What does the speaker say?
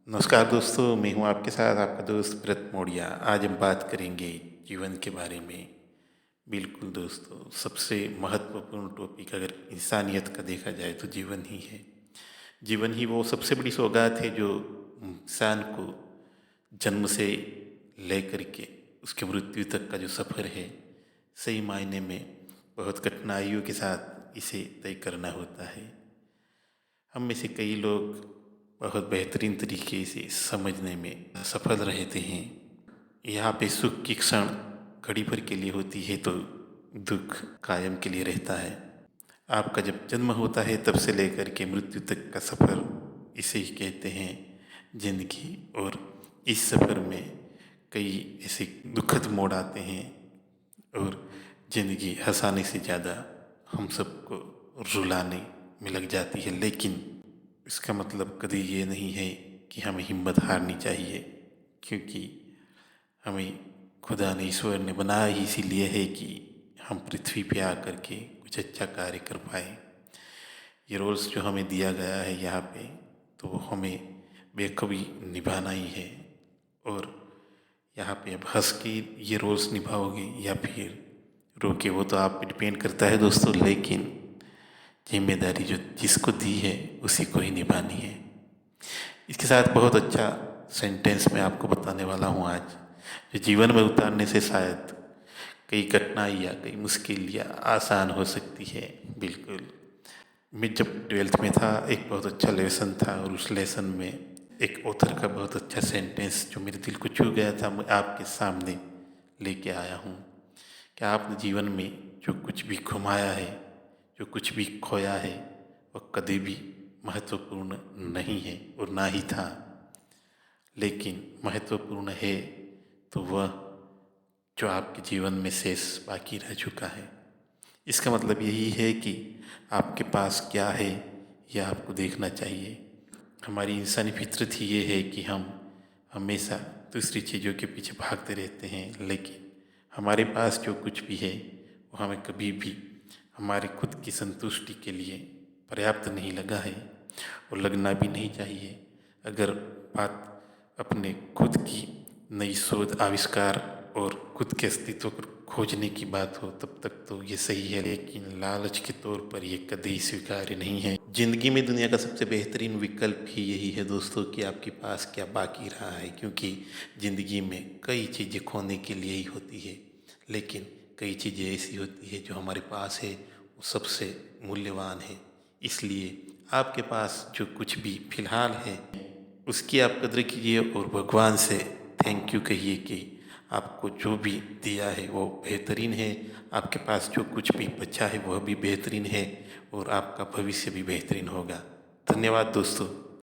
नमस्कार दोस्तों, मैं हूं आपके साथ आपका दोस्त भरत मोड़िया। आज हम बात करेंगे जीवन के बारे में। बिल्कुल दोस्तों, सबसे महत्वपूर्ण टॉपिक अगर इंसानियत का देखा जाए तो जीवन ही है। जीवन ही वो सबसे बड़ी सौगात है जो इंसान को जन्म से लेकर के उसके मृत्यु तक का जो सफ़र है, सही मायने में बहुत कठिनाइयों के साथ इसे तय करना होता है। हम में से कई लोग बहुत बेहतरीन तरीके से समझने में सफल रहते हैं। यहाँ पे सुख की क्षण घड़ी भर के लिए होती है तो दुख कायम के लिए रहता है। आपका जब जन्म होता है तब से लेकर के मृत्यु तक का सफ़र, इसे ही कहते हैं जिंदगी। और इस सफ़र में कई ऐसे दुखद मोड़ आते हैं और ज़िंदगी हंसाने से ज़्यादा हम सबको रुलाने में लग जाती है। लेकिन इसका मतलब कभी ये नहीं है कि हमें हिम्मत हारनी चाहिए, क्योंकि हमें खुदा ने, ईश्वर ने बनाया ही इसीलिए है कि हम पृथ्वी पे आकर के कुछ अच्छा कार्य कर पाए। ये रोल्स जो हमें दिया गया है यहाँ पे, तो वो हमें बेखूबी निभाना ही है। और यहाँ पे अब हंस के ये रोल्स निभाओगे या फिर रो के, वो तो आप पे डिपेंड करता है दोस्तों। लेकिन जिम्मेदारी जो जिसको दी है उसी को ही निभानी है। इसके साथ बहुत अच्छा सेंटेंस मैं आपको बताने वाला हूँ आज, जो जीवन में उतारने से शायद कई कठिनाई या कई मुश्किल या आसान हो सकती है। बिल्कुल, मैं जब 12th में था, एक बहुत अच्छा लेसन था और उस लेसन में एक ऑथर का बहुत अच्छा सेंटेंस जो मेरे दिल को छू गया था, मैं आपके सामने लेके आया हूँ। क्या आपने जीवन में जो कुछ भी घुमाया है, जो कुछ भी खोया है, वह कभी भी महत्वपूर्ण नहीं है और ना ही था। लेकिन महत्वपूर्ण है तो वह जो आपके जीवन में शेष बाकी रह चुका है। इसका मतलब यही है कि आपके पास क्या है यह आपको देखना चाहिए। हमारी इंसानी फितरत ही ये है कि हम हमेशा दूसरी चीज़ों के पीछे भागते रहते हैं, लेकिन हमारे पास जो कुछ भी है वो हमें कभी भी हमारे खुद की संतुष्टि के लिए पर्याप्त नहीं लगा है और लगना भी नहीं चाहिए। अगर बात अपने खुद की नई शोध, आविष्कार और खुद के अस्तित्व को खोजने की बात हो तब तक तो ये सही है, लेकिन लालच के तौर पर ये कभी स्वीकार्य नहीं है। जिंदगी में दुनिया का सबसे बेहतरीन विकल्प ही यही है दोस्तों कि आपके पास क्या बाकी रहा है, क्योंकि ज़िंदगी में कई चीज़ें खोने के लिए ही होती है, लेकिन कई चीज़ें ऐसी होती है जो हमारे पास है वो सबसे मूल्यवान है। इसलिए आपके पास जो कुछ भी फिलहाल है उसकी आप कद्र कीजिए और भगवान से थैंक यू कहिए कि आपको जो भी दिया है वो बेहतरीन है। आपके पास जो कुछ भी बचा है वह भी बेहतरीन है और आपका भविष्य भी बेहतरीन होगा। धन्यवाद दोस्तों।